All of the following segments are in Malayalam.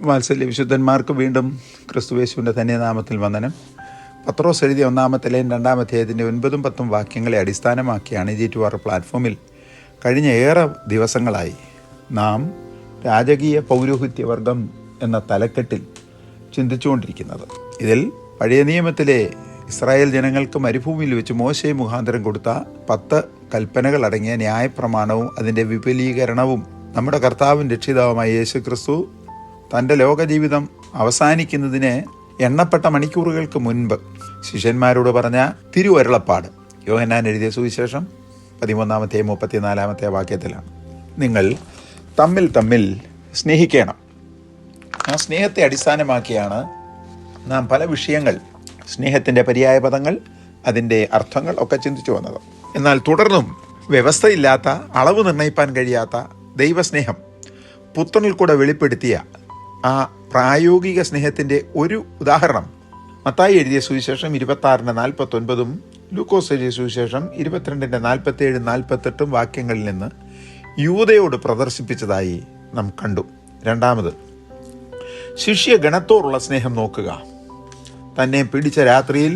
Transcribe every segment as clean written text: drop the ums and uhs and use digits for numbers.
വാത്സല്യ വിശുദ്ധന്മാർക്ക് വീണ്ടും ക്രിസ്തുയേശുവിൻ്റെ തന്നെ നാമത്തിൽ വന്ദനം. പത്രോസ് എഴുതിയ 1 ലേഖനം 2 അധ്യായത്തിൻ്റെ 9-10 വാക്യങ്ങളെ അടിസ്ഥാനമാക്കിയാണ് EG2R പ്ലാറ്റ്ഫോമിൽ കഴിഞ്ഞ ഏറെ ദിവസങ്ങളായി നാം രാജകീയ പൗരോഹിത്യവർഗം എന്ന തലക്കെട്ടിൽ ചിന്തിച്ചുകൊണ്ടിരിക്കുന്നത്. ഇതിൽ പഴയ നിയമത്തിലെ ഇസ്രായേൽ ജനങ്ങൾക്ക് മരുഭൂമിയിൽ വെച്ച് മോശെ മുഖാന്തരം കൊടുത്ത 10 കൽപ്പനകൾ അടങ്ങിയ ന്യായപ്രമാണവും അതിൻ്റെ വിപുലീകരണവും നമ്മുടെ കർത്താവും രക്ഷിതാവുമായ യേശു ക്രിസ്തു തൻ്റെ ലോകജീവിതം അവസാനിക്കുന്നതിന് എണ്ണപ്പെട്ട മണിക്കൂറുകൾക്ക് മുൻപ് ശിഷ്യന്മാരോട് പറഞ്ഞ തിരുവരുളപ്പാട് യോഹന്നാൻ എഴുതിയ സുവിശേഷം 13-34 വാക്യത്തിലാണ്. നിങ്ങൾ തമ്മിൽ സ്നേഹിക്കണം. ആ സ്നേഹത്തെ അടിസ്ഥാനമാക്കിയാണ് നാം പല വിഷയങ്ങൾ, സ്നേഹത്തിൻ്റെ പര്യായ പദങ്ങൾ, അതിൻ്റെ അർത്ഥങ്ങൾ ഒക്കെ ചിന്തിച്ചു വന്നത്. എന്നാൽ തുടർന്നും വ്യവസ്ഥയില്ലാത്ത, അളവ് നിർണ്ണയിപ്പാൻ കഴിയാത്ത ദൈവസ്നേഹം പുത്രനിൽ കൂടെ വെളിപ്പെടുത്തിയ ആ പ്രായോഗിക സ്നേഹത്തിൻ്റെ ഒരു ഉദാഹരണം മത്തായി എഴുതിയ സുവിശേഷം 26-49 ലൂക്കോസ് എഴുതിയ സുവിശേഷം 22-47-48 വാക്യങ്ങളിൽ നിന്ന് യൂദയോട് പ്രദർശിപ്പിച്ചതായി നാം കണ്ടു. രണ്ടാമത്, ശിഷ്യഗണത്തോടുള്ള സ്നേഹം നോക്കുക. തന്നെ പിടിച്ച രാത്രിയിൽ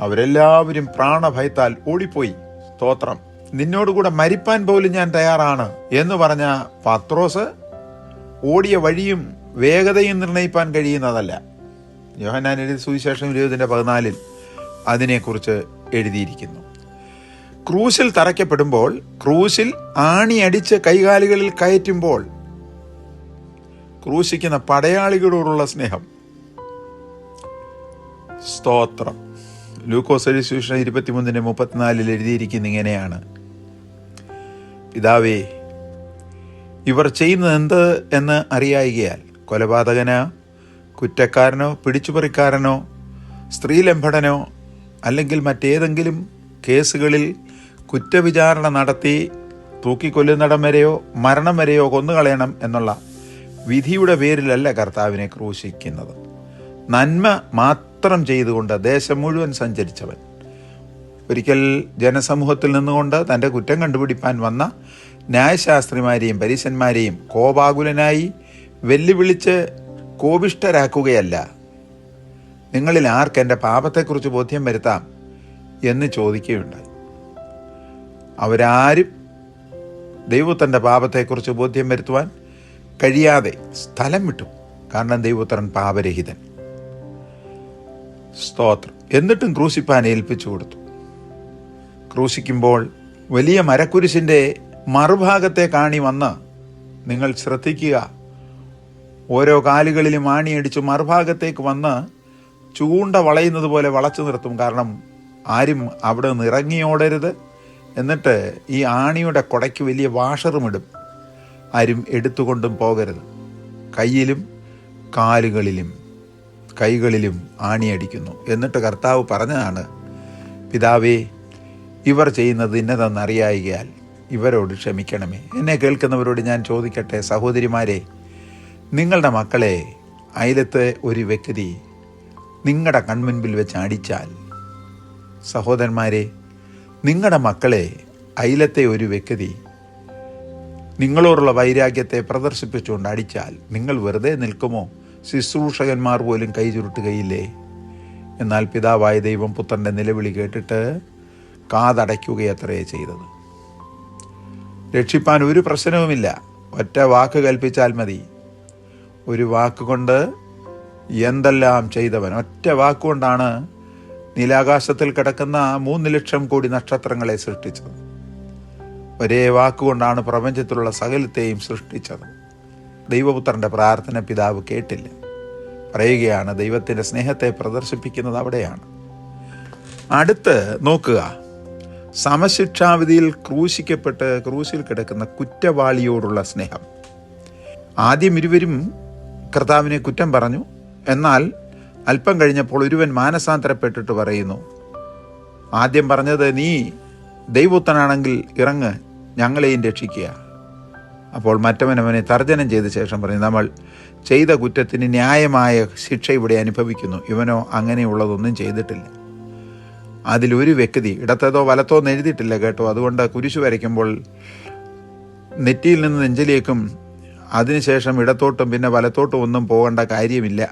അവരെല്ലാവരും പ്രാണഭയത്താൽ ഓടിപ്പോയി. സ്തോത്രം, നിന്നോടുകൂടെ മരിപ്പാൻ പോലും ഞാൻ തയ്യാറാണ് എന്ന് പറഞ്ഞ പത്രോസ് ഓടിയ വഴിയും വേഗതയും നിർണ്ണയിപ്പാൻ കഴിയുന്നതല്ല. യോഹന്നാൻ എഴുതിയ സുവിശേഷം 20-14 അതിനെക്കുറിച്ച് എഴുതിയിരിക്കുന്നു. ക്രൂശിൽ തറയ്ക്കപ്പെടുമ്പോൾ, ക്രൂശിൽ ആണിയടിച്ച് കൈകാലുകളിൽ കയറ്റുമ്പോൾ ക്രൂശിക്കുന്ന പടയാളികളോടുള്ള സ്നേഹം. സ്തോത്രം, ലൂക്കോസ് എഴുതിയ സുവിശേഷം 23-34 എഴുതിയിരിക്കുന്ന ഇങ്ങനെയാണ്: പിതാവേ, ഇവർ ചെയ്യുന്നത് എന്ത് എന്ന് അറിയായികയാൽ കൊലപാതകനോ, കുറ്റക്കാരനോ, പിടിച്ചുപറിക്കാരനോ, സ്ത്രീലംഘടനോ അല്ലെങ്കിൽ മറ്റേതെങ്കിലും കേസുകളിൽ കുറ്റവിചാരണ നടത്തി തൂക്കിക്കൊല്ലുന്നിടം വരെയോ മരണം വരെയോ കൊന്നുകളയണം എന്നുള്ള വിധിയുടെ പേരിലല്ല കർത്താവിനെ ക്രൂശിക്കുന്നത്. നന്മ മാത്രം ചെയ്തുകൊണ്ട് ദേശം മുഴുവൻ സഞ്ചരിച്ചവൻ, ഒരിക്കൽ ജനസമൂഹത്തിൽ നിന്നുകൊണ്ട് തൻ്റെ കുറ്റം കണ്ടുപിടിപ്പാൻ വന്ന ന്യായശാസ്ത്രിമാരെയും പരീശന്മാരെയും കോപാകുലനായി വെല്ലുവിളിച്ച് കോപിഷ്ഠരാക്കുകയല്ല, നിങ്ങളിൽ ആർക്ക് എൻ്റെ പാപത്തെക്കുറിച്ച് ബോധ്യം വരുത്താം എന്ന് ചോദിക്കുകയുണ്ടായി. അവരാരും ദൈവത്തിൻ്റെ പാപത്തെക്കുറിച്ച് ബോധ്യം വരുത്തുവാൻ കഴിയാതെ സ്ഥലം വിട്ടു. കാരണം ദൈവപുത്രൻ പാപരഹിതൻ. സ്തോത്രം. എന്നിട്ടും ക്രൂശിപ്പാൻ ഏൽപ്പിച്ചു കൊടുത്തു. ക്രൂശിക്കുമ്പോൾ വലിയ മരക്കുരിശിൻ്റെ മറുഭാഗത്തെ കാണി വന്ന്, നിങ്ങൾ ശ്രദ്ധിക്കുക, ഓരോ കാലുകളിലും ആണിയടിച്ച് മറുഭാഗത്തേക്ക് വന്ന് ചൂണ്ട വളയുന്നത് പോലെ വളച്ചു നിർത്തും. കാരണം ആരും അവിടെ നിന്ന് ഇറങ്ങിയോടരുത്. എന്നിട്ട് ഈ ആണിയുടെ കുടയ്ക്ക് വലിയ വാഷറുമിടും. ആരും എടുത്തുകൊണ്ടും പോകരുത്. കയ്യിലും കാലുകളിലും കൈകളിലും ആണിയടിക്കുന്നു. എന്നിട്ട് കർത്താവ് പറഞ്ഞതാണ്, പിതാവേ, ഇവർ ചെയ്യുന്നത് ഇന്നതെന്നറിയായികയാൽ ഇവരോട് ക്ഷമിക്കണമേ. എന്നെ കേൾക്കുന്നവരോട് ഞാൻ ചോദിക്കട്ടെ, സഹോദരിമാരെ, നിങ്ങളുടെ മക്കളെ അയലത്തെ ഒരു വ്യക്തി നിങ്ങളുടെ കൺമുൻപിൽ വെച്ച് അടിച്ചാൽ, സഹോദരന്മാരെ, നിങ്ങളുടെ മക്കളെ അയലത്തെ ഒരു വ്യക്തി നിങ്ങളോടുള്ള വൈരാഗ്യത്തെ പ്രദർശിപ്പിച്ചുകൊണ്ട് അടിച്ചാൽ നിങ്ങൾ വെറുതെ നിൽക്കുമോ? ശുശ്രൂഷകന്മാർ പോലും കൈ ചുരുട്ടുകയില്ലേ? എന്നാൽ പിതാവായ ദൈവം പുത്രൻ്റെ നിലവിളി കേട്ടിട്ട് കാതടയ്ക്കുകയത്രേ ചെയ്തത്. രക്ഷിപ്പാൻ ഒരു പ്രശ്നവുമില്ല. ഒറ്റ വാക്ക് കൽപ്പിച്ചാൽ മതി. ഒരു വാക്കുകൊണ്ട് എന്തെല്ലാം ചെയ്തവൻ. ഒറ്റ വാക്കുകൊണ്ടാണ് നീലാകാശത്തിൽ കിടക്കുന്ന 3 ലക്ഷം കോടി നക്ഷത്രങ്ങളെ സൃഷ്ടിച്ചത്. ഒരേ വാക്കുകൊണ്ടാണ് പ്രപഞ്ചത്തിലുള്ള സകലത്തെയും സൃഷ്ടിച്ചത്. ദൈവപുത്രൻ്റെ പ്രാർത്ഥന പിതാവ് കേട്ടില്ല. പറയുകയാണ്, ദൈവത്തിൻ്റെ സ്നേഹത്തെ പ്രദർശിപ്പിക്കുന്നത് അവിടെയാണ്. അടുത്ത് നോക്കുക, സമശിക്ഷാവിധിയിൽ ക്രൂശിക്കപ്പെട്ട് ക്രൂശിൽ കിടക്കുന്ന കുറ്റവാളിയോടുള്ള സ്നേഹം. ആദ്യം ഇരുവരും കർത്താവിനെ കുറ്റം പറഞ്ഞു. എന്നാൽ അല്പം കഴിഞ്ഞപ്പോൾ ഒരുവൻ മാനസാന്തരപ്പെട്ടിട്ട് പറയുന്നു, ആദ്യം പറഞ്ഞത്, നീ ദൈവപുത്രനാണെങ്കിൽ ഇറങ്ങ്, ഞങ്ങളെയും രക്ഷിക്കുക. അപ്പോൾ മറ്റവൻ അവനെ തർജ്ജനം ചെയ്ത ശേഷം പറഞ്ഞു, നമ്മൾ ചെയ്ത കുറ്റത്തിന് ന്യായമായ ശിക്ഷ ഇവിടെ അനുഭവിക്കുന്നു. ഇവനോ അങ്ങനെയുള്ളതൊന്നും ചെയ്തിട്ടില്ല. അതിലൊരു വ്യക്തി ഇടത്തേതോ വലത്തോ എന്ന് എഴുതിയിട്ടില്ല കേട്ടോ. അതുകൊണ്ട് കുരിശു വരയ്ക്കുമ്പോൾ നെറ്റിയിൽ നിന്ന് നെഞ്ചിലേക്കും അതിനുശേഷം ഇടത്തോട്ടും പിന്നെ വലത്തോട്ടും ഒന്നും പോകേണ്ട കാര്യമില്ല.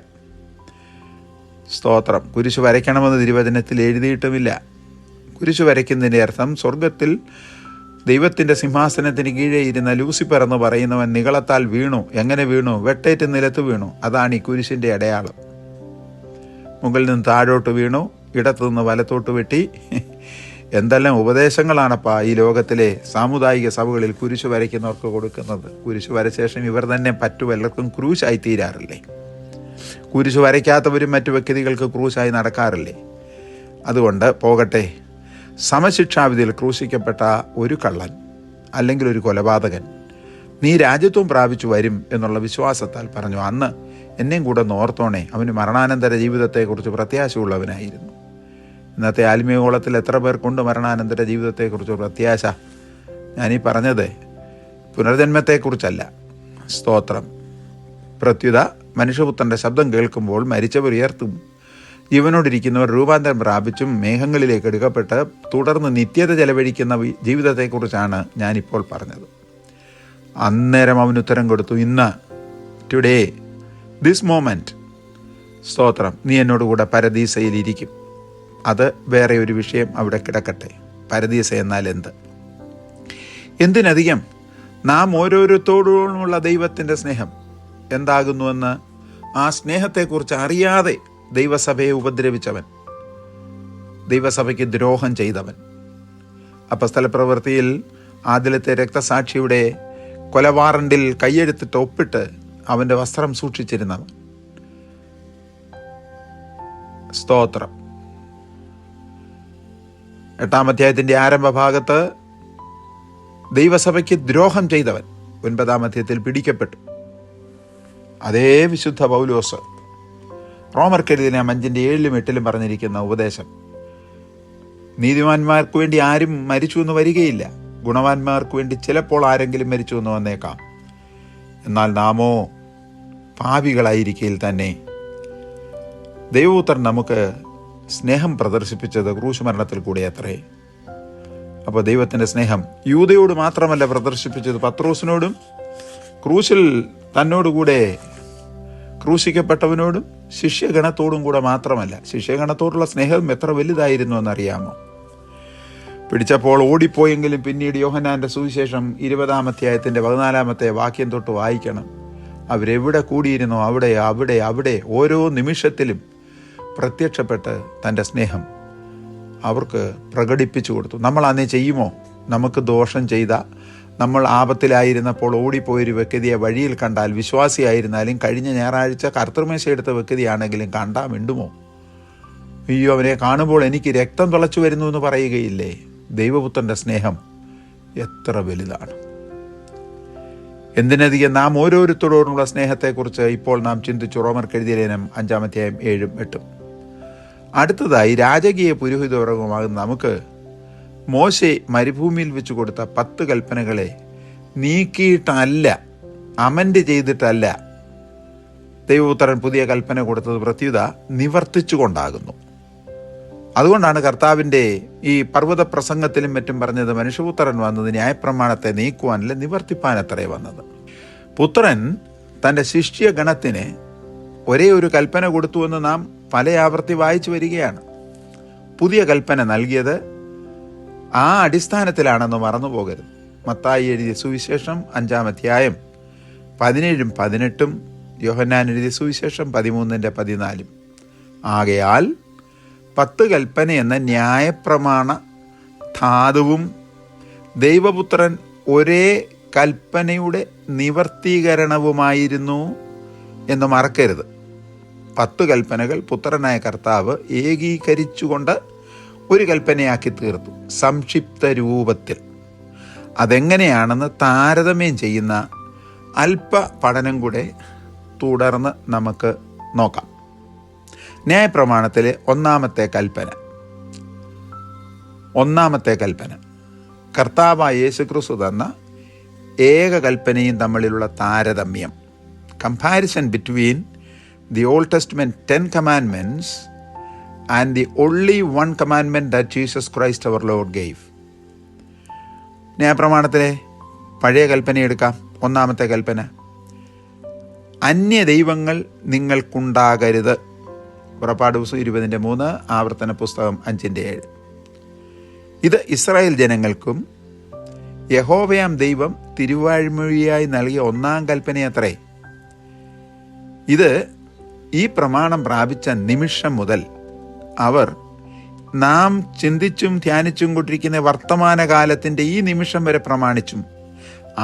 സ്തോത്രം. കുരിശ് വരയ്ക്കണമെന്ന് തിരുവചനത്തിൽ എഴുതിയിട്ടുമില്ല. കുരിശ് വരയ്ക്കുന്നതിൻ്റെ അർത്ഥം സ്വർഗത്തിൽ ദൈവത്തിൻ്റെ സിംഹാസനത്തിന് കീഴേ ഇരുന്ന ലൂസിഫർ എന്ന് പറയുന്നവൻ നിഗളത്താൽ വീണു. എങ്ങനെ വീണു? വെട്ടേറ്റ് നിലത്ത് വീണു. അതാണ് ഈ കുരിശിൻ്റെ അടയാളം. മുകളിൽ നിന്ന് താഴോട്ട് വീണു, ഇടത്തു നിന്ന് വലത്തോട്ട് വെട്ടി. എന്തെല്ലാം ഉപദേശങ്ങളാണപ്പാ ഈ ലോകത്തിലെ സാമുദായിക സഭകളിൽ കുരിശ് വരയ്ക്കുന്നവർക്ക് കൊടുക്കുന്നത്. കുരിശ് വരച്ച ശേഷം ഇവർ തന്നെ പലർക്കും ക്രൂശായി തീരാറില്ലേ? കുരിശ് വരയ്ക്കാത്തവരും മറ്റു വ്യക്തികൾക്ക് ക്രൂശായി നടക്കാറില്ലേ? അതുകൊണ്ട് പോകട്ടെ. സമശിക്ഷാവിധിയിൽ ക്രൂശിക്കപ്പെട്ട ഒരു കള്ളൻ അല്ലെങ്കിൽ ഒരു കൊലപാതകൻ നീ രാജ്യത്വം പ്രാപിച്ചു വരും എന്നുള്ള വിശ്വാസത്താൽ പറഞ്ഞു, അന്ന് എന്നെയും കൂടെ നോർത്തോണേ. അവന് മരണാനന്തര ജീവിതത്തെക്കുറിച്ച് പ്രത്യാശയുള്ളവനായിരുന്നു. ഇന്നത്തെ ആത്മീയഗോളത്തിൽ എത്ര പേർക്കുണ്ട് മരണാനന്തര ജീവിതത്തെക്കുറിച്ച് പ്രത്യാശ? ഞാനീ പറഞ്ഞത് പുനർജന്മത്തെക്കുറിച്ചല്ല. സ്തോത്രം. പ്രത്യുത മനുഷ്യപുത്രൻ്റെ ശബ്ദം കേൾക്കുമ്പോൾ മരിച്ചവർ ഉയർത്തും, ജീവനോടിരിക്കുന്നവർ രൂപാന്തരം പ്രാപിച്ചും മേഘങ്ങളിലേക്ക് എടുക്കപ്പെട്ട് തുടർന്ന് നിത്യത ചെലവഴിക്കുന്ന ജീവിതത്തെക്കുറിച്ചാണ് ഞാനിപ്പോൾ പറഞ്ഞത്. അന്നേരം അവൻ ഉത്തരം കൊടുത്തു, ഇന്ന്, ടുഡേ, ദിസ് മോമെൻറ്റ്, സ്തോത്രം, നീ എന്നോടുകൂടെ പരദീസയിലിരിക്കും. അത് വേറെ ഒരു വിഷയം അവിടെ കിടക്കട്ടെ. പരദീസ എന്നാൽ എന്തിനധികം നാം ഓരോരുത്തോടുമുള്ള ദൈവത്തിൻ്റെ സ്നേഹം എന്താകുന്നുവെന്ന് ആ സ്നേഹത്തെക്കുറിച്ച് അറിയാതെ ദൈവസഭയെ ഉപദ്രവിച്ചവൻ, ദൈവസഭയ്ക്ക് ദ്രോഹം ചെയ്തവൻ, അപ്പസ്തലപ്രവൃത്തിയിൽ ആദിലത്തെ രക്തസാക്ഷിയുടെ കൊലവാറണ്ടിൽ കൈയെഴുത്തിട്ട് ഒപ്പിട്ട് അവൻ്റെ വസ്ത്രം സൂക്ഷിച്ചിരുന്നവൻ. സ്തോത്രം. 8-ാം അധ്യായത്തിൻ്റെ ആരംഭ ഭാഗത്ത് ദൈവസഭയ്ക്ക് ദ്രോഹം ചെയ്തവൻ 9-ാം അധ്യായത്തിൽ പിടിക്കപ്പെട്ടു. അതേ വിശുദ്ധ പൗലോസ് റോമർക്കെഴുതിയ 5:7-8 പറഞ്ഞിരിക്കുന്ന ഉപദേശം, നീതിമാന്മാർക്ക് വേണ്ടി ആരും മരിച്ചു എന്ന് വരികയില്ല, ഗുണവാന്മാർക്ക് വേണ്ടി ചിലപ്പോൾ ആരെങ്കിലും മരിച്ചു എന്ന് വന്നേക്കാം, എന്നാൽ നാമോ പാപികളായിരിക്കയിൽ തന്നെ ദൈവപുത്രൻ നമുക്ക് സ്നേഹം പ്രദർശിപ്പിച്ചത് ക്രൂശ് മരണത്തിൽ കൂടെ അത്രേ. അപ്പോൾ ദൈവത്തിൻ്റെ സ്നേഹം യൂദയോട് മാത്രമല്ല പ്രദർശിപ്പിച്ചത്, പത്രോസിനോടും ക്രൂശിൽ തന്നോടുകൂടെ ക്രൂശിക്കപ്പെട്ടവനോടും ശിഷ്യഗണത്തോടും കൂടെ മാത്രമല്ല. ശിഷ്യഗണത്തോടുള്ള സ്നേഹം എത്ര വലുതായിരുന്നു എന്നറിയാമോ? പിടിച്ചപ്പോൾ ഓടിപ്പോയെങ്കിലും പിന്നീട് യോഹന്നാൻ്റെ സുവിശേഷം 20-ാം അധ്യായത്തിൻ്റെ 14-ാമത്തെ വാക്യം തൊട്ട് വായിക്കണം. അവരെവിടെ കൂടിയിരുന്നോ അവിടെ അവിടെ അവിടെ ഓരോ നിമിഷത്തിലും പ്രത്യക്ഷപ്പെട്ട് തൻ്റെ സ്നേഹം അവർക്ക് പ്രകടിപ്പിച്ചു കൊടുത്തു. നമ്മൾ അന്നേ ചെയ്യുമോ? നമുക്ക് ദോഷം ചെയ്ത, നമ്മൾ ആപത്തിലായിരുന്നപ്പോൾ ഓടിപ്പോയൊരു വ്യക്തിയെ വഴിയിൽ കണ്ടാൽ, വിശ്വാസിയായിരുന്നാലും കഴിഞ്ഞ ഞായറാഴ്ച കർത്തൃമേശ എടുത്ത വ്യക്തിയാണെങ്കിലും കണ്ടാൽ മിണ്ടുമോ? അയ്യോ, അവനെ കാണുമ്പോൾ എനിക്ക് രക്തം തിളച്ചു വരുന്നു എന്ന് പറയുകയില്ലേ? ദൈവപുത്രൻ്റെ സ്നേഹം എത്ര വലുതാണ്! എന്തിനധികം നാം ഓരോരുത്തരോടുള്ള സ്നേഹത്തെക്കുറിച്ച് ഇപ്പോൾ നാം ചിന്തിച്ചു. റോമർക്കെഴുതിയ ലേഖനം 5-ാം അധ്യായം 7-8. അടുത്തതായി രാജകീയ പുരോഹിതവർഗമാകുന്ന നമുക്ക് മോശെ മരുഭൂമിയിൽ വെച്ച് കൊടുത്ത 10 കൽപ്പനകളെ നീക്കിയിട്ടല്ല, അമൻഡ് ചെയ്തിട്ടല്ല ദൈവപുത്രൻ പുതിയ കൽപ്പന കൊടുത്തത്, പ്രത്യുത നിവർത്തിച്ചുകൊണ്ടാകുന്നു. അതുകൊണ്ടാണ് കർത്താവിൻ്റെ ഈ പർവ്വത പ്രസംഗത്തിലും മറ്റും പറഞ്ഞത്, മനുഷ്യപുത്രൻ വന്നത് ന്യായപ്രമാണത്തെ നീക്കുവാനല്ല നിവർത്തിപ്പാനത്രേ വന്നത്. പുത്രൻ തൻ്റെ ശിഷ്യഗണത്തിന് ഒരേ ഒരു കൽപ്പന കൊടുത്തുവെന്ന് നാം പല ആവർത്തി വായിച്ചു വരികയാണ്. പുതിയ കൽപ്പന നൽകിയത് ആ അടിസ്ഥാനത്തിലാണെന്ന് മറന്നു പോകരുത്. മത്തായി എഴുതിയ സുവിശേഷം 5-ാം അധ്യായം 17-18, യോഹന്നാൻ എഴുതിയ സുവിശേഷം 13-14. ആകയാൽ 10 കൽപ്പന എന്ന ന്യായപ്രമാണ ധാതുവും ദൈവപുത്രൻ ഒരേ കൽപ്പനയുടെ നിവർത്തീകരണവുമായിരുന്നു എന്ന് മറക്കരുത്. 10 കൽപ്പനകൾ പുത്രനായ കർത്താവ് ഏകീകരിച്ചുകൊണ്ട് ഒരു കൽപ്പനയാക്കി തീർത്തു, സംക്ഷിപ്ത രൂപത്തിൽ. അതെങ്ങനെയാണെന്ന് താരതമ്യം ചെയ്യുന്ന അല്പ പഠനം കൂടെ തുടർന്ന് നമുക്ക് നോക്കാം. ന്യായപ്രമാണത്തിലെ ഒന്നാമത്തെ കൽപ്പന കർത്താവായ യേശുക്രിസ്തു തന്ന ഏക കൽപ്പനയും തമ്മിലുള്ള താരതമ്യം, comparison between the old testament 10 commandments and the only one commandment that Jesus Christ our Lord gave. ന്യായപ്രമാണത്തിലെ പഴയ കൽപ്പന എടുക്കാം. ഒന്നാമത്തെ കൽപ്പന, അന്യദൈവങ്ങൾ നിങ്ങൾക്കുണ്ടാകരുത്. പുറപ്പാട് പുസ്തകം 20:3, ആവർത്തന പുസ്തകം 5:7. ഇത് ഇസ്രായേൽ ജനങ്ങൾക്കും യഹോവയാം ദൈവം തിരുവാഴ്മൊഴിയായി നൽകിയ 1-ാം കൽപ്പനയത്രേ. ഇത് ഈ പ്രമാണം പ്രാപിച്ച നിമിഷം മുതൽ അവർ നാം ചിന്തിച്ചും ധ്യാനിച്ചും കൊണ്ടിരിക്കുന്ന വർത്തമാനകാലത്തിൻ്റെ ഈ നിമിഷം വരെ പ്രമാണിച്ചും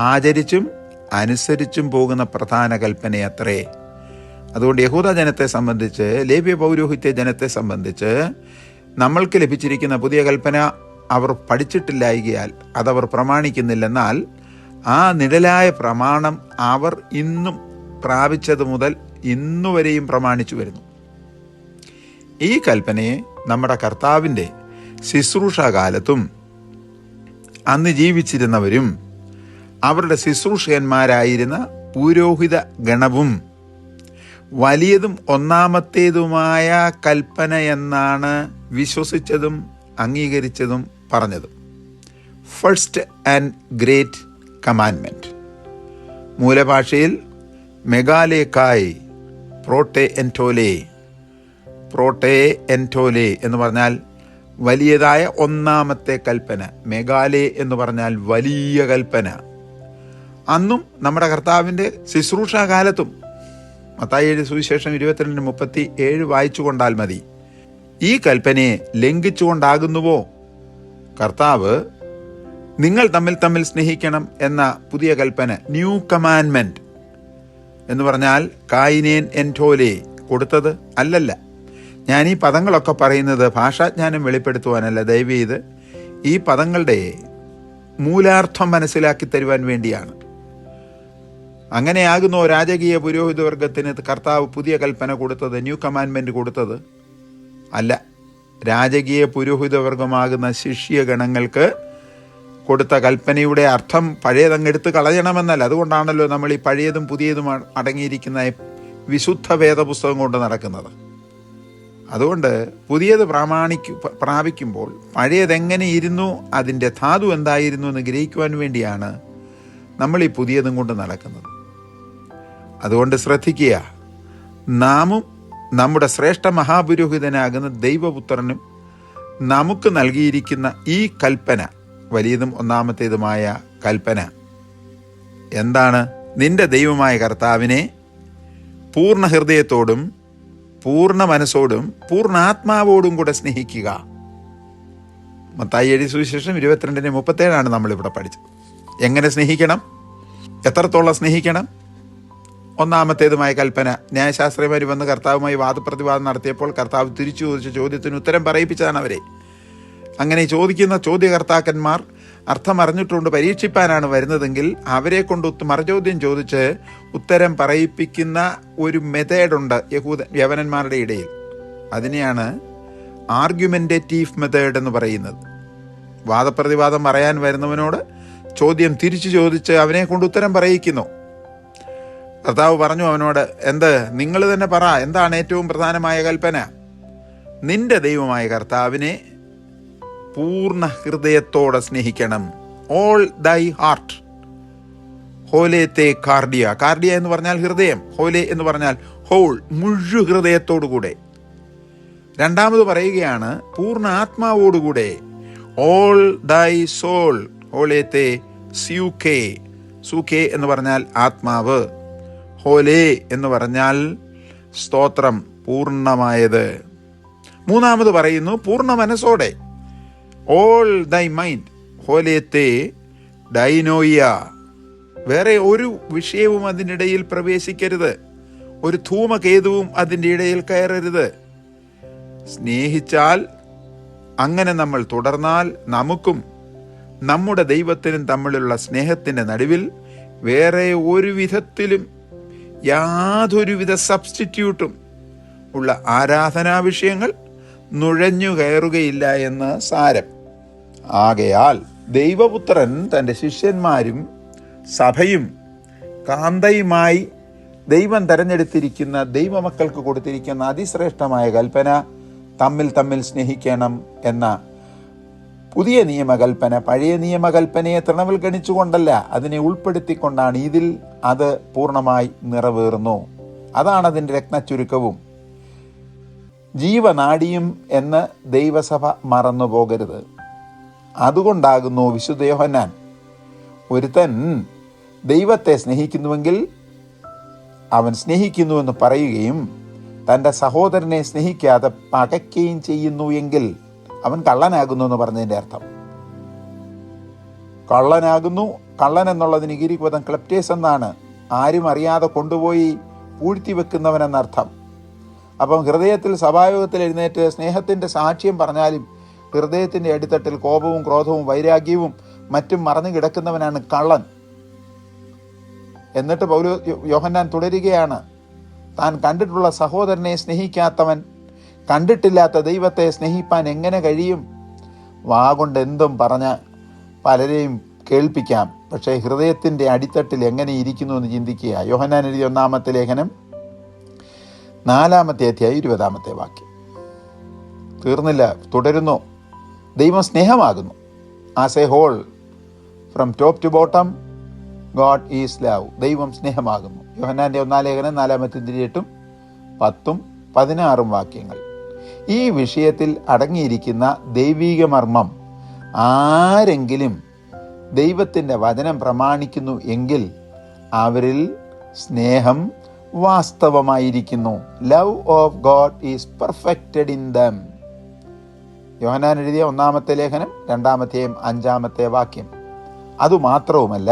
ആചരിച്ചും അനുസരിച്ചും പോകുന്ന പ്രധാന കൽപ്പനയത്രേ. അതുകൊണ്ട് യഹൂദ ജനത്തെ സംബന്ധിച്ച്, ലേവ്യ പൗരോഹിത്യ ജനത്തെ സംബന്ധിച്ച് നമ്മൾക്ക് ലഭിച്ചിരിക്കുന്ന പുതിയ കൽപ്പന അവർ പഠിച്ചിട്ടില്ലായികയാൽ അതവർ പ്രമാണിക്കുന്നില്ലെന്നാൽ ആ നിഴലായ പ്രമാണം അവർ ഇന്നും പ്രാപിച്ചത് മുതൽ ഇന്നുവരെയും പ്രമാണിച്ചു വരുന്നു. ഈ കൽപ്പനയെ നമ്മുടെ കർത്താവിൻ്റെ ശുശ്രൂഷാകാലത്തും അന്ന് ജീവിച്ചിരുന്നവരും അവരുടെ ശുശ്രൂഷകന്മാരായിരുന്ന പുരോഹിത ഗണവും വലിയതും ഒന്നാമത്തേതുമായ കൽപ്പന എന്നാണ് വിശ്വസിച്ചതും അംഗീകരിച്ചതും പറഞ്ഞതും. First and great commandment. മൂലഭാഷയിൽ മെഗാലേക്കായ് പ്രോട്ടെ എൻറ്റോലെ എന്ന് പറഞ്ഞാൽ വലിയതായ ഒന്നാമത്തെ കൽപ്പന. മെഗാലേ എന്ന് പറഞ്ഞാൽ വലിയ കൽപ്പന. അന്നും നമ്മുടെ കർത്താവിൻ്റെ ശുശ്രൂഷാകാലത്തും മത്തായിയുടെ സുവിശേഷം 22:37 വായിച്ചു കൊണ്ടാൽ മതി. ഈ കൽപ്പനയെ ലംഘിച്ചുകൊണ്ടാകുന്നുവോ കർത്താവ് നിങ്ങൾ തമ്മിൽ സ്നേഹിക്കണം എന്ന പുതിയ കൽപ്പന, ന്യൂ കമാൻഡ്മെൻറ്റ് എന്ന് പറഞ്ഞാൽ കായിനേൻ എൻറ്റോലെ കൊടുത്തത് അല്ലല്ല. ഞാൻ ഈ പദങ്ങളൊക്കെ പറയുന്നത് ഭാഷാജ്ഞാനം വെളിപ്പെടുത്തുവാനല്ല, ദയവേത് ഈ പദങ്ങളുടെ മൂലാർത്ഥം മനസ്സിലാക്കി തരുവാൻ വേണ്ടിയാണ്. അങ്ങനെയാകുന്നോ രാജകീയ പുരോഹിതവർഗത്തിന് കർത്താവ് പുതിയ കൽപ്പന കൊടുത്തത്, ന്യൂ കമാൻഡ്മെൻറ്റ് കൊടുത്തത് അല്ല. രാജകീയ പുരോഹിതവർഗമാകുന്ന ശിഷ്യഗണങ്ങൾക്ക് കൊടുത്ത കൽപ്പനയുടെ അർത്ഥം പഴയതങ്ങെടുത്ത് കളയണമെന്നല്ല. അതുകൊണ്ടാണല്ലോ നമ്മൾ ഈ പഴയതും പുതിയതും അടങ്ങിയിരിക്കുന്ന വിശുദ്ധ വേദപുസ്തകം കൊണ്ട് നടക്കുന്നത്. അതുകൊണ്ട് പുതിയത് പ്രാപിക്കുമ്പോൾ പഴയതെങ്ങനെ ഇരുന്നു, അതിൻ്റെ ധാതു എന്തായിരുന്നു എന്ന് ഗ്രഹിക്കുവാൻ വേണ്ടിയാണ് നമ്മൾ ഈ പുതിയതും കൊണ്ട് നടക്കുന്നത്. അതുകൊണ്ട് ശ്രദ്ധിക്കുക, നാമും നമ്മുടെ ശ്രേഷ്ഠ മഹാപുരോഹിതനാകുന്ന ദൈവപുത്രനും നമുക്ക് നൽകിയിരിക്കുന്ന ഈ കൽപ്പന, വലിയതും ഒന്നാമത്തേതുമായ കൽപ്പന എന്താണ്? നിന്റെ ദൈവമായ കർത്താവിനെ പൂർണ്ണ ഹൃദയത്തോടും പൂർണ്ണ മനസ്സോടും പൂർണ്ണ ആത്മാവോടും കൂടെ സ്നേഹിക്കുക. മത്തായിയുടെ സുവിശേഷം 22:37 നമ്മളിവിടെ പഠിച്ചത്. എങ്ങനെ സ്നേഹിക്കണം? എത്രത്തോളം സ്നേഹിക്കണം? ഒന്നാമത്തേതുമായ കൽപ്പന. ന്യായശാസ്ത്രിമാർ വന്ന് കർത്താവുമായി വാദപ്രതിവാദം നടത്തിയപ്പോൾ കർത്താവ് തിരിച്ചു ചോദിച്ച ചോദ്യത്തിന് ഉത്തരം പറയിപ്പിച്ചതാണ് അവരെ. അങ്ങനെ ചോദിക്കുന്ന ചോദ്യകർത്താക്കന്മാർ അർത്ഥം അറിഞ്ഞിട്ടുണ്ട്, പരീക്ഷിപ്പാനാണ് വരുന്നതെങ്കിൽ അവരെ കൊണ്ട് മറുചോദ്യം ചോദിച്ച് ഉത്തരം പറയിപ്പിക്കുന്ന ഒരു മെത്തേഡുണ്ട് യവനന്മാരുടെ ഇടയിൽ. അതിനെയാണ് ആർഗ്യുമെൻറ്റേറ്റീവ് മെത്തേഡ് എന്ന് പറയുന്നത്. വാദപ്രതിവാദം പറയാൻ വരുന്നവനോട് ചോദ്യം തിരിച്ചു ചോദിച്ച് അവനെ കൊണ്ട് ഉത്തരം പറയിക്കുന്നു. കർത്താവ് പറഞ്ഞു അവനോട്, നിങ്ങൾ തന്നെ പറ, എന്താണ് ഏറ്റവും പ്രധാനമായ കൽപ്പന? നിന്റെ ദൈവമായ കർത്താവിനെ പൂർണ്ണ ഹൃദയത്തോടെ സ്നേഹിക്കണം. ഓൾ ദൈ ഹാർട്ട്. ഹോലേത്തെ കാർഡിയ എന്ന് പറഞ്ഞാൽ ഹൃദയം, ഹോലെ എന്ന് പറഞ്ഞാൽ ഹോൾ, മുഴു ഹൃദയത്തോടുകൂടെ. രണ്ടാമത് പറയുകയാണ് പൂർണ്ണ ആത്മാവോടുകൂടെ. ഓൾ ദൈ സോൾ. ഹോലേത്തെ സൂക്കേ എന്ന് പറഞ്ഞാൽ ആത്മാവ്. ഹോലേ എന്ന് പറഞ്ഞാൽ സ്തോത്രം, പൂർണ്ണമായത്. മൂന്നാമത് പറയുന്നു പൂർണ്ണ മനസ്സോടെ. ഓൾ ദൈ മൈൻഡ്. ഹോലേത്തെ ഡൈനോയ. വേറെ ഒരു വിഷയവും അതിനിടയിൽ പ്രവേശിക്കരുത്, ഒരു ധൂമകേതുവും അതിൻ്റെ ഇടയിൽ കയറരുത്. സ്നേഹിച്ചാൽ, അങ്ങനെ നമ്മൾ തുടർന്നാൽ നമുക്കും നമ്മുടെ ദൈവത്തിനും തമ്മിലുള്ള സ്നേഹത്തിൻ്റെ നടുവിൽ വേറെ ഒരു വിധത്തിലും യാതൊരുവിധ സബ്സ്റ്റിറ്റ്യൂട്ടും ഉള്ള ആരാധനാ വിഷയങ്ങൾ നുഴഞ്ഞു കയറുകയില്ല എന്ന് സാരം. ആകയാൽ ദൈവപുത്രൻ തൻ്റെ ശിഷ്യന്മാരും സഭയും കാന്തയുമായി ദൈവം തെരഞ്ഞെടുത്തിരിക്കുന്ന ദൈവമക്കൾക്ക് കൊടുത്തിരിക്കുന്ന അതിശ്രേഷ്ഠമായ കൽപ്പന തമ്മിൽ സ്നേഹിക്കണം എന്ന പുതിയ നിയമകൽപ്പന പഴയ നിയമകൽപ്പനയെ തൃണവൽഗണിച്ചുകൊണ്ടല്ല, അതിനെ ഉൾപ്പെടുത്തിക്കൊണ്ടാണ്. ഇതിൽ അത് പൂർണ്ണമായി നിറവേറുന്നു. അതാണ് അതിൻ്റെ രത്നച്ചുരുക്കവും. ജീവനാഡിയും എന്ന് ദൈവസഭ മറന്നു പോകരുത്. അതുകൊണ്ടാകുന്നു വിശുദ്ധ യോഹന്നാൻ, ഒരുത്തൻ ദൈവത്തെ സ്നേഹിക്കുന്നുവെങ്കിൽ അവൻ സ്നേഹിക്കുന്നുവെന്ന് പറയുകയും തൻ്റെ സഹോദരനെ സ്നേഹിക്കാതെ പകയ്ക്കുകയും ചെയ്യുന്നു എങ്കിൽ അവൻ കള്ളനാകുന്നു എന്ന് പറഞ്ഞതിൻ്റെ അർത്ഥം. കള്ളൻ എന്നുള്ളതിന് ഗ്രീക്ക് പദം ക്ലെപ്റ്റേസ് എന്നാണ്. ആരും അറിയാതെ കൊണ്ടുപോയി പൂഴ്ത്തി വെക്കുന്നവനെന്നർത്ഥം. അപ്പം ഹൃദയത്തിൽ സഭായോഗത്തിൽ എഴുന്നേറ്റ് സ്നേഹത്തിൻ്റെ സാക്ഷ്യം പറഞ്ഞാലും ഹൃദയത്തിൻ്റെ അടിത്തട്ടിൽ കോപവും ക്രോധവും വൈരാഗ്യവും മറ്റും മറന്നു കിടക്കുന്നവനാണ് കള്ളൻ. എന്നിട്ട് യോഹന്നാൻ തുടരുകയാണ്, താൻ കണ്ടിട്ടുള്ള സഹോദരനെ സ്നേഹിക്കാത്തവൻ കണ്ടിട്ടില്ലാത്ത ദൈവത്തെ സ്നേഹിപ്പാൻ എങ്ങനെ കഴിയും? വാഗൊണ്ട് എന്തും പറഞ്ഞ് പലരെയും കേൾപ്പിക്കാം, പക്ഷേ ഹൃദയത്തിൻ്റെ അടിത്തട്ടിൽ എങ്ങനെ ഇരിക്കുന്നു എന്ന് ചിന്തിക്കുക. യോഹന്നാൻ എഴുതിയ 1-ാമത്തെ ലേഖനം 4-ാമത്തെ അധ്യായം 20-ാമത്തെ വാക്യം. തീർന്നില്ല, തുടരുന്നു. ദൈവം സ്നേഹമാകുന്നു. As a whole, from top to bottom, God is love. ദൈവം സ്നേഹമാകുന്നു. യോഹന്നാൻ്റെ 1-ാം ലേഖനം 4-ാമത്തെ 8, 10, 16 വാക്യങ്ങൾ. ഈ വിഷയത്തിൽ അടങ്ങിയിരിക്കുന്ന ദൈവീക മർമ്മം ആരെങ്കിലും ദൈവത്തിൻ്റെ വചനം പ്രമാണിക്കുന്നു എങ്കിൽ അവരിൽ സ്നേഹം വാസ്തവമായിരിക്കുന്നു. Love of God is perfected in them. Yohannan എഴുതിയ 1-ാമത്തെ ലേഖനം 2-ാമത്തെയും 5-ാമത്തെ വാക്യം. അതുമാത്രവുമല്ല,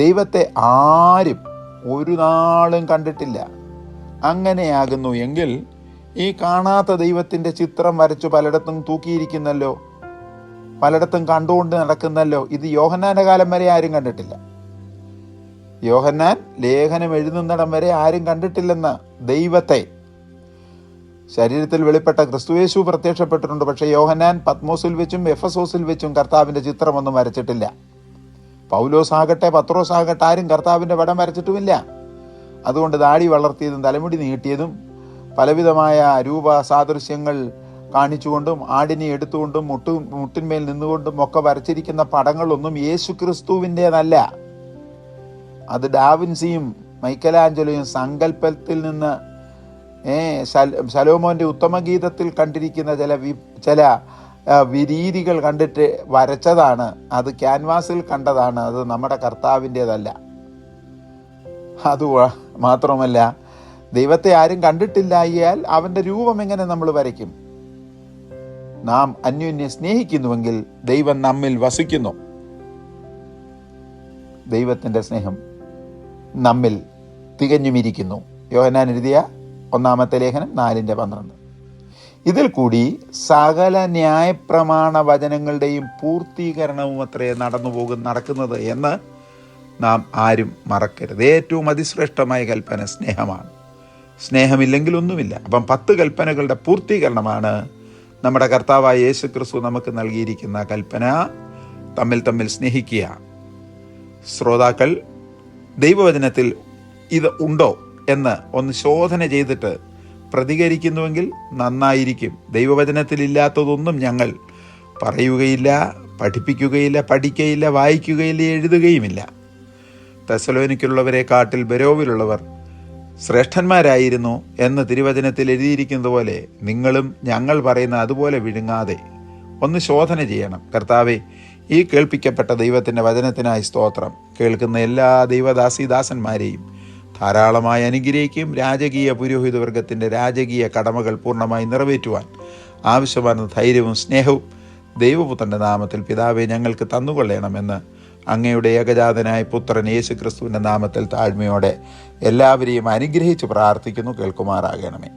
ദൈവത്തെ ആരും ഒരു നാളും കണ്ടിട്ടില്ല. അങ്ങനെയാകുന്നു എങ്കിൽ ഈ കാണാത്ത ദൈവത്തിൻ്റെ ചിത്രം വരച്ചു പലയിടത്തും തൂക്കിയിരിക്കുന്നല്ലോ, പലയിടത്തും കണ്ടുകൊണ്ട് നടക്കുന്നല്ലോ. ഇത് യോഹന്നാൻ്റെ കാലം വരെ ആരും കണ്ടിട്ടില്ല. യോഹന്നാൻ ലേഖനം എഴുതുന്നിടം വരെ ആരും കണ്ടിട്ടില്ലെന്ന് ദൈവത്തെ. ശരീരത്തിൽ വെളിപ്പെട്ട ക്രിസ്തുയേശു പ്രത്യക്ഷപ്പെട്ടിട്ടുണ്ട്, പക്ഷേ യോഹന്നാൻ പത്മോസിൽ വെച്ചും എഫസോസിൽ വെച്ചും കർത്താവിൻ്റെ ചിത്രമൊന്നും വരച്ചിട്ടില്ല. പൗലോസ് ആകട്ടെ പത്രോസ് ആകട്ടെ ആരും കർത്താവിൻ്റെ പടം വരച്ചിട്ടുമില്ല. അതുകൊണ്ട് ദാടി വളർത്തിയതും തലമുടി നീട്ടിയതും പലവിധമായ രൂപ സാദൃശ്യങ്ങൾ കാണിച്ചുകൊണ്ടും ആടിനെ എടുത്തുകൊണ്ടും മുട്ടിന്മേൽ നിന്നുകൊണ്ടും ഒക്കെ വരച്ചിരിക്കുന്ന പടങ്ങളൊന്നും യേശു ക്രിസ്തുവിൻ്റെതല്ല. അത് ഡാവിൻസിയും മൈക്കലാഞ്ചലോയും സങ്കല്പത്തിൽ നിന്ന് ശലോമോൻ്റെ ഉത്തമഗീതത്തിൽ കണ്ടിരിക്കുന്ന ചില രീതികൾ കണ്ടിട്ട് വരച്ചതാണ്. അത് ക്യാൻവാസിൽ കണ്ടതാണ്. അത് നമ്മുടെ കർത്താവിൻ്റെതല്ല. അത് മാത്രമല്ല, ദൈവത്തെ ആരും കണ്ടിട്ടില്ലായാൽ അവൻ്റെ രൂപം എങ്ങനെ നമ്മൾ വരയ്ക്കും? നാം അന്യോന്യം സ്നേഹിക്കുന്നുവെങ്കിൽ ദൈവം നമ്മിൽ വസിക്കുന്നു. ദൈവത്തിൻ്റെ സ്നേഹം നമ്മിൽ തികഞ്ഞുമിരിക്കുന്നു. യോഹന്നാൻ എഴുതിയ 1-ാമത്തെ ലേഖനം 4:12. ഇതിൽ കൂടി സകല ന്യായപ്രമാണ വചനങ്ങളുടെയും പൂർത്തീകരണവും അത്രേ നടക്കുന്നത് എന്ന് നാം ആരും മറക്കരുത്. ഏറ്റവും അതിശ്രേഷ്ഠമായ കൽപ്പന സ്നേഹമാണ്. സ്നേഹമില്ലെങ്കിൽ ഒന്നുമില്ല. അപ്പം 10 കൽപ്പനകളുടെ പൂർത്തീകരണമാണ് നമ്മുടെ കർത്താവായ യേശു ക്രിസ്തു നമുക്ക് നൽകിയിരിക്കുന്ന കൽപ്പന. തമ്മിൽ സ്നേഹിക്കുക. ശ്രോതാക്കൾ ദൈവവചനത്തിൽ ഇത് ഉണ്ടോ എന്ന് ഒന്ന് ശോധന ചെയ്തിട്ട് പ്രതികരിക്കുന്നുവെങ്കിൽ നന്നായിരിക്കും. ദൈവവചനത്തിൽ ഇല്ലാത്തതൊന്നും ഞങ്ങൾ പറയുകയില്ല, പഠിപ്പിക്കുകയില്ല, പഠിക്കുകയില്ല, വായിക്കുകയില്ല, എഴുതുകയുമില്ല. തെസ്സലോനിക്കയിലുള്ളവരെ കാട്ടിൽ ബെരോവിലുള്ളവർ ശ്രേഷ്ഠന്മാരായിരുന്നു എന്ന് തിരുവചനത്തിൽ എഴുതിയിരിക്കുന്നത് പോലെ നിങ്ങളും ഞങ്ങൾ പറയുന്ന അതുപോലെ വിഴുങ്ങാതെ ഒന്ന് ശോധന ചെയ്യണം. കർത്താവേ, ഈ കേൾപ്പിക്കപ്പെട്ട ദൈവത്തിൻ്റെ വചനത്തിനായി സ്തോത്രം. കേൾക്കുന്ന എല്ലാ ദൈവദാസീദാസന്മാരെയും ധാരാളമായി അനുഗ്രഹിക്കും. രാജകീയ പുരോഹിതവർഗത്തിൻ്റെ രാജകീയ കടമകൾ പൂർണ്ണമായി നിറവേറ്റുവാൻ ആവശ്യമായ ധൈര്യവും സ്നേഹവും ദൈവപുത്രൻ്റെ നാമത്തിൽ പിതാവെ ഞങ്ങൾക്ക് തന്നുകൊള്ളണമെന്ന് അങ്ങയുടെ ഏകജാതനായ പുത്രൻ യേശു ക്രിസ്തുവിൻ്റെ നാമത്തിൽ താഴ്മയോടെ എല്ലാവരെയും അനുഗ്രഹിച്ച് പ്രാർത്ഥിക്കുന്നു. കേൾക്കുമാറാകണമേ.